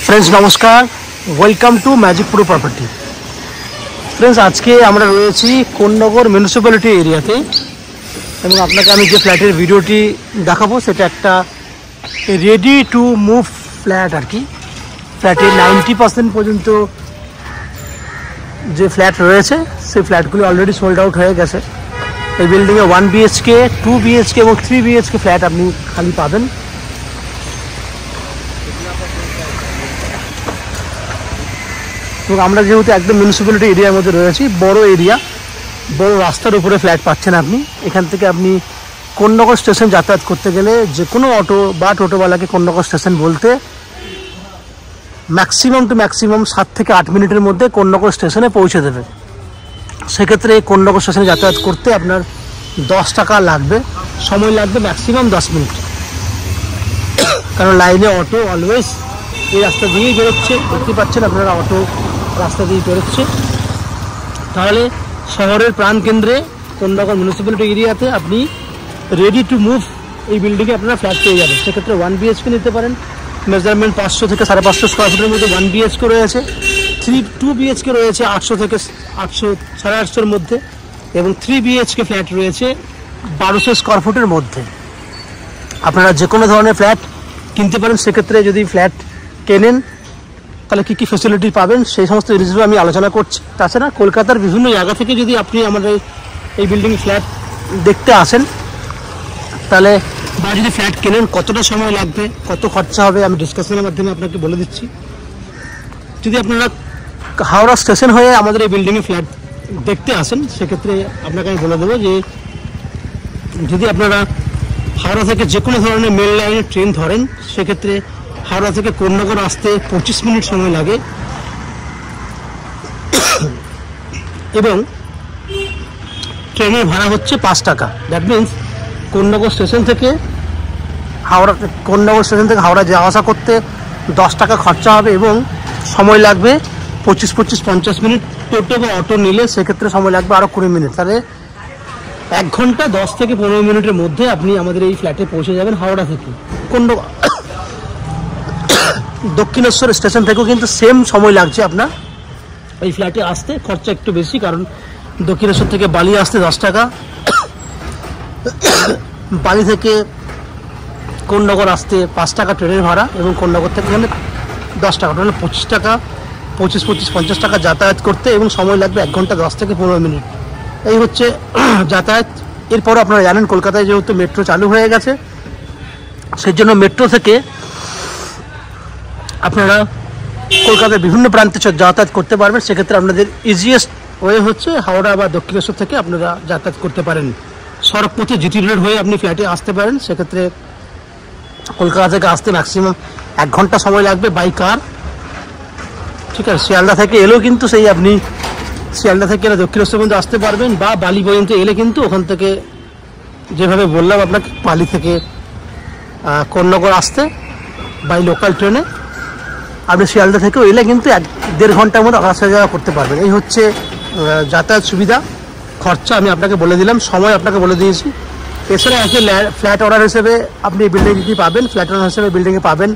Friends नमस्कार, welcome to magic pro property. Friends आज के আমরা রয়েছি কোন্নগর মিউনিসিপ্যালিটি এরিয়াতে এবং আপনাকে আমি যে ফ্ল্যাটের ভিডিওটি দেখাবো সেটা একটা রেডি টু মুভ ফ্ল্যাট আর কি। ফ্ল্যাটের 90% পর্যন্ত যে ফ্ল্যাট রয়েছে সেই ফ্ল্যাটগুলো অলরেডি সোল্ড আউট হয়ে গেছে। এই বিল্ডিংয়ে 1 BHK, 2 BHK এবং 3 BHK ফ্ল্যাট আপনি খালি পাবেন। এবং আমরা যেহেতু একদম মিউনিসিপ্যালিটি এরিয়ার মধ্যে রয়েছি, বড় এরিয়া, বড় রাস্তার উপরে ফ্ল্যাট পাচ্ছেন আপনি। এখান থেকে আপনি কোন্নগর স্টেশন যাতায়াত করতে গেলে যে কোনো অটো বা টোটোওয়ালাকে কোন্নগর স্টেশন বলতে ম্যাক্সিমাম টু ম্যাক্সিমাম 7 থেকে 8 মিনিটের মধ্যে কোন্নগর স্টেশনে পৌঁছে দেবে। সেক্ষেত্রে কোন্নগর স্টেশনে যাতায়াত করতে আপনার 10 টাকা লাগবে, সময় লাগবে ম্যাক্সিমাম 10 মিনিট, কারণ লাইনে অটো অলওয়েজ এই রাস্তা দিয়েই বেরোচ্ছে। দেখতে পাচ্ছেন আপনারা, অটো রাস্তা দিয়ে বেরোচ্ছে। তাহলে শহরের প্রাণকেন্দ্রে কোন্নগর মিউনিসিপ্যালিটি এরিয়াতে আপনি রেডি টু মুভ এই বিল্ডিংয়ে আপনারা ফ্ল্যাট পেয়ে যাবেন। সেক্ষেত্রে 1 BHK নিতে পারেন, মেজারমেন্ট 500 থেকে 550 স্কোয়ার ফুটের মধ্যে 1 BHK রয়েছে। 2 BHK রয়েছে 800 থেকে 800-850 মধ্যে, এবং 3 BHK ফ্ল্যাট রয়েছে 1200 স্কোয়ার ফুটের মধ্যে। আপনারা যে কোনো ধরনের ফ্ল্যাট কিনতে পারেন। সেক্ষেত্রে যদি ফ্ল্যাট কেনেন তাহলে কী কী ফ্যাসিলিটি পাবেন সেই সমস্ত জিনিসগুলো আমি আলোচনা করছি। তাছাড়া কলকাতার বিভিন্ন জায়গা থেকে যদি আপনি আমাদের এই বিল্ডিং ফ্ল্যাট দেখতে আসেন, তাহলে বা যদি ফ্ল্যাট কেনেন কতটা সময় লাগবে, কত খরচা হবে, আমি ডিসকাশনের মাধ্যমে আপনাকে বলে দিচ্ছি। যদি আপনারা হাওড়া স্টেশন হয়ে আমাদের এই বিল্ডিংয়ে ফ্ল্যাট দেখতে আসেন, সেক্ষেত্রে আপনাকে আমি বলে দেবো যে যদি আপনারা হাওড়া থেকে যে কোনো ধরনের মেল লাইনের ট্রেন ধরেন, সেক্ষেত্রে হাওড়া থেকে কোন্নগর আসতে 25 মিনিট সময় লাগে, এবং ট্রেনের ভাড়া হচ্ছে 5 টাকা। দ্যাট মিনস কোন্নগর স্টেশন থেকে হাওড়া যাওয়া আসা করতে 10 টাকা খরচা হবে, এবং সময় লাগবে 25-50 মিনিট। টোটো বা অটো নিলে সেক্ষেত্রে সময় লাগবে আরও 20 মিনিট। তাহলে 1 ঘন্টা 10 থেকে 15 মিনিটের মধ্যে আপনি আমাদের এই ফ্ল্যাটে পৌঁছে যাবেন হাওড়া থেকে। দক্ষিণেশ্বর স্টেশন থেকেও কিন্তু সেম সময় লাগছে আপনার এই ফ্ল্যাটে আসতে। খরচা একটু বেশি, কারণ দক্ষিণেশ্বর থেকে বালি আসতে 10 টাকা, বালি থেকে কোন্নগর আসতে 5 টাকা ট্রেনের ভাড়া, এবং কোন্নগর থেকে এখানে 10 টাকা, তাহলে 25 টাকা, 25-50 টাকা যাতায়াত করতে, এবং সময় লাগবে 1 ঘন্টা 10 থেকে 15 মিনিট। এই হচ্ছে যাতায়াত। এরপর আপনারা জানেন কলকাতায় যেহেতু মেট্রো চালু হয়ে গেছে, সেই জন্য মেট্রো থেকে আপনারা কলকাতার বিভিন্ন প্রান্তে যাতায়াত করতে পারবেন। সেক্ষেত্রে আপনাদের ইজিয়েস্ট ওয়ে হচ্ছে হাওড়া বা দক্ষিণেশ্বর থেকে আপনারা যাতায়াত করতে পারেন। সড়কপথে জিটি রোড হয়ে আপনি ফ্ল্যাটে আসতে পারেন। সেক্ষেত্রে কলকাতা থেকে আসতে ম্যাক্সিমাম 1 ঘন্টা সময় লাগবে বাই কার। ঠিক আছে, শিয়ালদা থেকে এলেও কিন্তু সেই আপনি শিয়ালদা থেকে এলে দক্ষিণেশ্বর পর্যন্ত আসতে পারবেন, বা বালি পর্যন্ত এলে কিন্তু ওখান থেকে যেভাবে বললাম আপনাকে, বালি থেকে কোন্নগর আসতে বাই লোকাল ট্রেনে আপনি শিয়ালদা থেকেও এলে কিন্তু 1-1.5 ঘন্টার মধ্যে আসা যাওয়া করতে পারবেন। এই হচ্ছে যাতায়াত সুবিধা। খরচা আমি আপনাকে বলে দিলাম, সময় আপনাকে বলে দিয়েছি। এছাড়া আছে ফ্ল্যাট অর্ডার হিসেবে আপনি বিল্ডিংটি পাবেন। ফ্ল্যাট অর্ডার হিসেবে বিল্ডিংয়ে পাবেন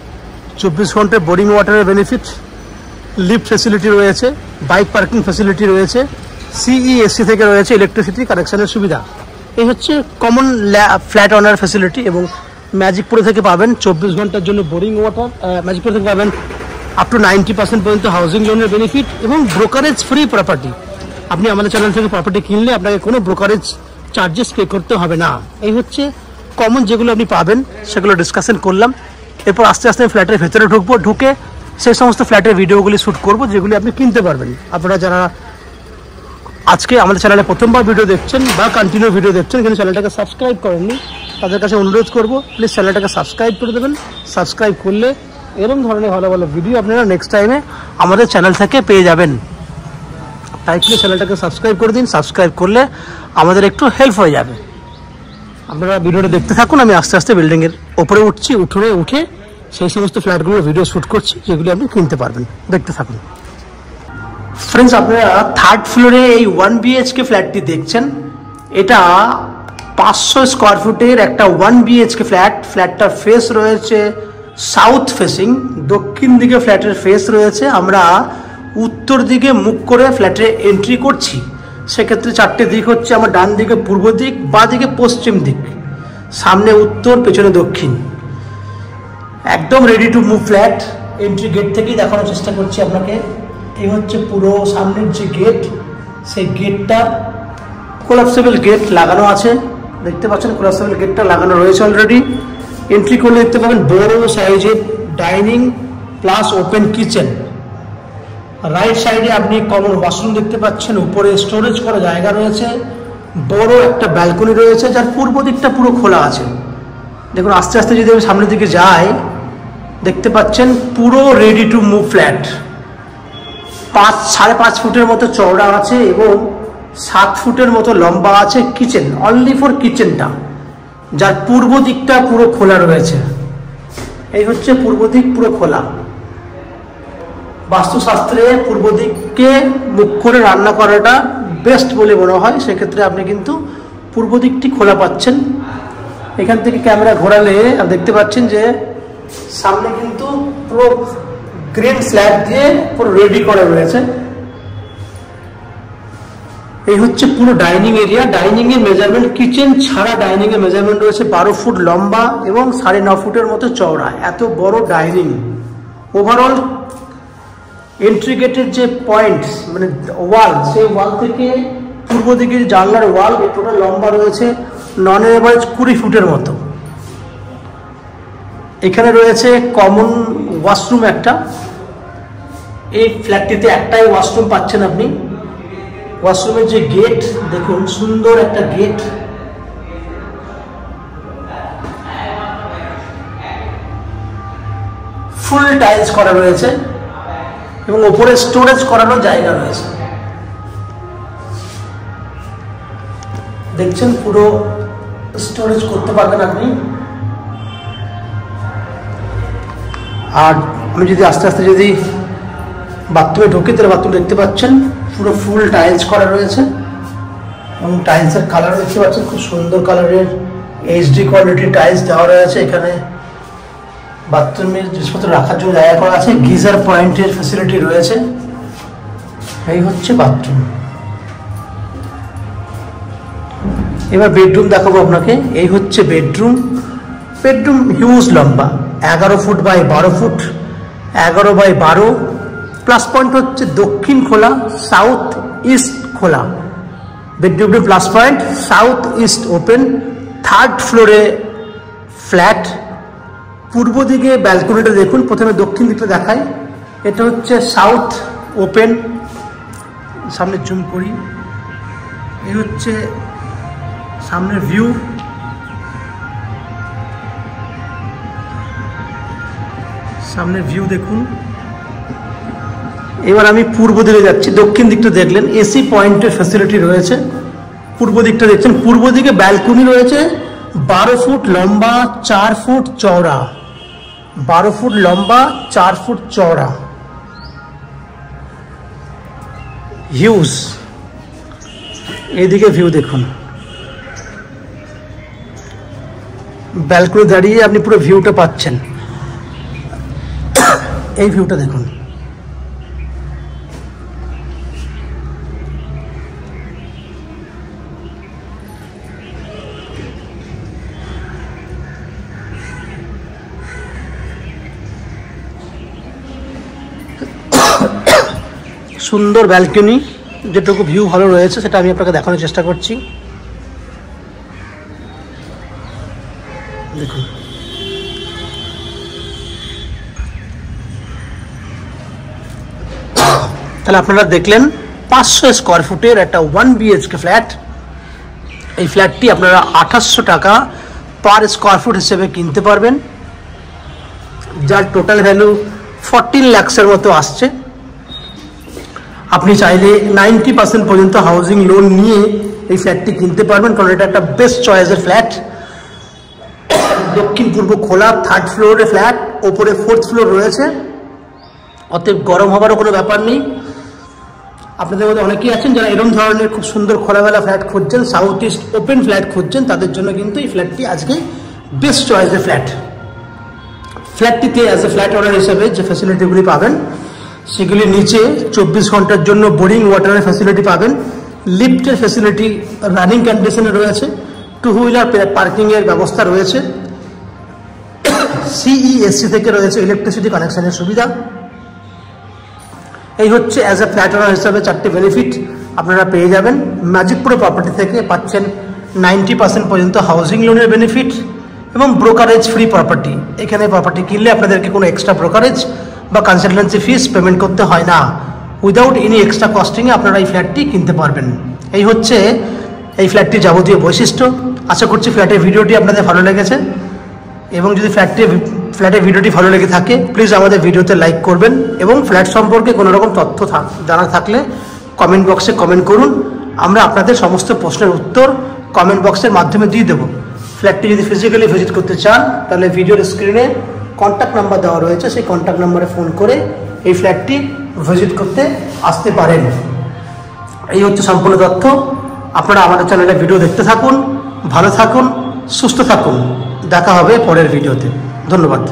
24 ঘন্টা বোরিং ওয়াটারের বেনিফিট, লিফট ফেসিলিটি রয়েছে, বাইক পার্কিং ফেসিলিটি রয়েছে, CESC থেকে রয়েছে ইলেকট্রিসিটি কানেকশনের সুবিধা। এই হচ্ছে কমন ফ্ল্যাট অনার ফেসিলিটি। এবং ম্যাজিক প্রো থেকে পাবেন 24 ঘন্টার জন্য বোরিং ওয়াটার। ম্যাজিক প্রো থেকে পাবেন আপ টু 90% পর্যন্ত হাউজিং লোনের বেনিফিট, এবং ব্রোকারেজ ফ্রি প্রপার্টি। আপনি আমাদের চ্যানেল থেকে প্রপার্টি কিনলে আপনাকে কোনো ব্রোকারেজ চার্জেস পে করতে হবে না। এই হচ্ছে কমন যেগুলো আপনি পাবেন, সেগুলো ডিসকাশন করলাম। এরপর আস্তে আস্তে ফ্ল্যাটের ভেতরে ঢুকে সেই সমস্ত ফ্ল্যাটের ভিডিওগুলি শ্যুট করব, যেগুলি আপনি কিনতে পারবেন। আপনারা যারা আজকে আমাদের চ্যানেলে প্রথমবার ভিডিও দেখছেন বা কন্টিনিউ ভিডিও দেখছেন, কিন্তু চ্যানেলটাকে সাবস্ক্রাইব করেননি, তাদের কাছে অনুরোধ করব প্লিজ চ্যানেলটাকে সাবস্ক্রাইব করে দেবেন। সাবস্ক্রাইব করলে এরকম ধরনের ভালো ভালো ভিডিও আপনারা নেক্সট টাইমে আমাদের চ্যানেল থেকে পেয়ে যাবেন। তাই প্লিজ চ্যানেলটাকে সাবস্ক্রাইব করে দিন। সাবস্ক্রাইব করলে আমাদের একটু হেল্প হয়ে যাবে। আপনারা ভিডিওটা দেখতে থাকুন। আমি আস্তে আস্তে বিল্ডিংয়ের ওপরে উঠে সেই সমস্ত ফ্ল্যাটগুলোর ভিডিও শ্যুট করছি, যেগুলি আপনি কিনতে পারবেন। দেখতে থাকুন। ফ্রেন্ডস, আপনারা 3rd ফ্লোরে এই 1 BHK ফ্ল্যাটটি দেখছেন। এটা 500 স্কোয়ার ফুটের একটা 1 BHK ফ্ল্যাট। ফ্ল্যাটটার ফেস রয়েছে সাউথ ফেসিং, দক্ষিণ দিকে ফ্ল্যাটের ফেস রয়েছে, আমরা উত্তর দিকে মুখ করে ফ্ল্যাটে এন্ট্রি করছি। সেক্ষেত্রে চারটে দিক হচ্ছে আমার ডান দিকে পূর্ব দিক, বাঁ দিকে পশ্চিম দিক, সামনে উত্তর, পেছনে দক্ষিণ। একদম ready to move flat. Entry gate থেকেই দেখানোর চেষ্টা করছি আপনাকে। এই হচ্ছে পুরো সামনের যে গেট, সেই গেটটা কোলাপসেবল গেট লাগানো আছে, দেখতে পাচ্ছেন কোলাপসেবল গেটটা লাগানো রয়েছে অলরেডি। এন্ট্রি করলে দেখতে পাবেন বড় সাইজের dining plus open kitchen. Right সাইডে আপনি কমন ওয়াশরুম দেখতে পাচ্ছেন, উপরে স্টোরেজ করা জায়গা রয়েছে, বড় একটা ব্যালকনি রয়েছে যার পূর্ব দিকটা পুরো খোলা আছে। দেখুন আস্তে আস্তে যদি আমি সামনের দিকে যাই, দেখতে পাচ্ছেন পুরো রেডি টু মুভ ফ্ল্যাট। 5.5 ফুটের মতো চওড়া আছে এবং 7 ফুটের মতো লম্বা আছে কিচেন, অনলি ফর কিচেনটা, যার পূর্ব দিকটা পুরো খোলা রয়েছে। এই হচ্ছে পূর্ব দিক পুরো খোলা। বাস্তুশাস্ত্রে পূর্ব দিককে মুখ করে রান্না করাটা বেস্ট বলে মনে হয়, সেক্ষেত্রে আপনি কিন্তু পূর্ব দিকটি খোলা পাচ্ছেন। এখান থেকে ক্যামেরা ঘোরালে দেখতে পাচ্ছেন যে সামনে কিন্তু পুরো গ্রিন স্ল্যাব দিয়ে পুরো রেডি করা রয়েছে। এই হচ্ছে পুরো ডাইনিং এরিয়া। ডাইনিং এর মেজারমেন্ট, কিচেন ছাড়া ডাইনিং এর মেজারমেন্ট রয়েছে 12 ফুট লম্বা এবং 9.5 ফুটের মতো চওড়া। এত বড় ডাইনিং। ওভারঅল এন্ট্রি গেটের যে পয়েন্ট মানে ওয়াল, সেই ওয়াল থেকে পূর্ব দিকে জানলার ওয়াল টোটাল লম্বা রয়েছে নন এভারেজ 20 ফুটের মতো। এখানে রয়েছে কমন ওয়াশরুম একটা। এই ফ্ল্যাটটিতে একটাই ওয়াশরুম পাচ্ছেন আপনি। ওয়াশরুমের যে গেট দেখুন, সুন্দর একটা গেট। ফুল টাইলস করা রয়েছে এবং উপরে স্টোরেজ করানোর জায়গা রয়েছে। দেখছেন পুরো স্টোরেজ করতে পারবেন আপনি। আর আমি যদি আস্তে আস্তে যদি বাথরুমে ঢুকি, তাহলে বাথরুম দেখতে পাচ্ছেন পুরো ফুল টাইলস করা রয়েছে এবং টাইলসের কালার দেখতে পাচ্ছেন খুব সুন্দর কালারের এইচডি কোয়ালিটির টাইলস দেওয়া রয়েছে। এখানে বাথরুমের জিনিসপত্র রাখার জন্য জায়গা করা আছে, গিজার পয়েন্টের ফ্যাসিলিটি রয়েছে। এই হচ্ছে বাথরুম। এবার বেডরুম দেখাবো আপনাকে। এই হচ্ছে বেডরুম। বেডরুম হিউজ লম্বা, 11 feet by 12 feet, 11 by 12। Plus point হচ্ছে দক্ষিণ খোলা, সাউথ ইস্ট খোলা। বেডরুমটি plus point, south east open, 3rd ফ্লোরে ফ্ল্যাট। পূর্ব দিকে ব্যালকনিটা দেখুন, প্রথমে দক্ষিণ দিকটা দেখায়। এটা হচ্ছে সাউথ ওপেন। সামনে জুম করি, এই হচ্ছে সামনের ভিউ। সামনের ভিউ দেখুন। এবার আমি পূর্ব দিকে যাচ্ছি। দক্ষিণ দিকটা দেখলেন, এসি পয়েন্টের ফ্যাসিলিটি রয়েছে। পূর্ব দিকটা দেখছেন, পূর্ব দিকে ব্যালকনি রয়েছে 12 ফুট লম্বা, 4 ফুট চওড়া। 12 ফুট লম্বা, 4 ফুট চওড়া, হিউজ। এইদিকে ভিউ দেখুন, ব্যালকনি দাঁড়িয়ে আপনি পুরো ভিউটা পাচ্ছেন। এই ভিউটা দেখুন। সুন্দর ব্যালকনি, যেটুকু ভিউ ভালো রয়েছে সেটা আমি আপনাকে দেখানোর চেষ্টা করছি। দেখুন, তাহলে আপনারা দেখলেন 500 স্কোয়ার ফুটের একটা 1 BHK ফ্ল্যাট। এই ফ্ল্যাটটি আপনারা 2800 টাকা পার স্কোয়ার ফুট হিসেবে কিনতে পারবেন, যার টোটাল ভ্যালু 14 লাখসের মতো আসছে। আপনি চাইলে 90% পর্যন্ত হাউজিং লোন নিয়ে এই ফ্ল্যাটটি কিনতে পারবেন, কারণ এটা একটা বেস্ট চয়েসের ফ্ল্যাট। দক্ষিণ পূর্ব খোলা, 3rd ফ্লোরে ফ্ল্যাট, ওপরে 4th ফ্লোর রয়েছে, অতএব গরম হবারও কোনো ব্যাপার নেই। আপনাদের মধ্যে অনেকেই আছেন যারা এরকম ধরনের খুব সুন্দর খোলামেলা ফ্ল্যাট খুঁজছেন, সাউথ ইস্ট ওপেন ফ্ল্যাট খুঁজছেন, তাদের জন্য কিন্তু এই ফ্ল্যাটটি আজকে বেস্ট চয়েসের ফ্ল্যাট। ফ্ল্যাটটিতে অ্যাজ এ ফ্ল্যাট ওনার হিসেবে যে ফ্যাসিলিটিগুলি পাবেন সেগুলির নিচে 24 ঘন্টার জন্য বোরিং ওয়াটারের ফ্যাসিলিটি পাবেন, লিফটের ফ্যাসিলিটি রানিং কন্ডিশনে রয়েছে, 2 হুইলার পার্কিংয়ের ব্যবস্থা রয়েছে, সিইএসসি থেকে রয়েছে ইলেকট্রিসিটি কানেকশনের সুবিধা। এই হচ্ছে অ্যাজ এ ফ্ল্যাট ওনার হিসাবে 4টি বেনিফিট আপনারা পেয়ে যাবেন। ম্যাজিক প্রো প্রপার্টি থেকে পাচ্ছেন 90% পর্যন্ত হাউজিং লোনের বেনিফিট এবং ব্রোকারেজ ফ্রি প্রপার্টি। এখানে প্রপার্টি কিনলে আপনাদেরকে কোনো এক্সট্রা ব্রোকারেজ বা কনসালটেন্সি ফিস পেমেন্ট করতে হয় না। উইদাউট এনি এক্সট্রা কস্টিংয়ে আপনারা এই ফ্ল্যাটটি কিনতে পারবেন। এই হচ্ছে এই ফ্ল্যাটটির যাবতীয় বৈশিষ্ট্য। আশা করছি ফ্ল্যাটের ভিডিওটি আপনাদের ভালো লেগেছে এবং যদি ফ্ল্যাটের ভিডিওটি ভালো লেগে থাকে প্লিজ আমাদের ভিডিওতে লাইক করবেন এবং ফ্ল্যাট সম্পর্কে কোনো রকম তথ্য জানা থাকলে কমেন্ট বক্সে কমেন্ট করুন। আমরা আপনাদের সমস্ত প্রশ্নের উত্তর কমেন্ট বক্সের মাধ্যমে দিয়ে দেবো। ফ্ল্যাটটি যদি ফিজিক্যালি ভিজিট করতে চান তাহলে ভিডিওর স্ক্রিনে কন্ট্যাক্ট নাম্বার দেওয়া রয়েছে, সেই কন্ট্যাক্ট নাম্বারে ফোন করে এই ফ্ল্যাটটি ভিজিট করতে আসতে পারেন। এই হচ্ছে সম্পূর্ণ তথ্য। আপনারা আমাদের চ্যানেলে ভিডিও দেখতে থাকুন, ভালো থাকুন, সুস্থ থাকুন। দেখা হবে পরের ভিডিওতে। ধন্যবাদ।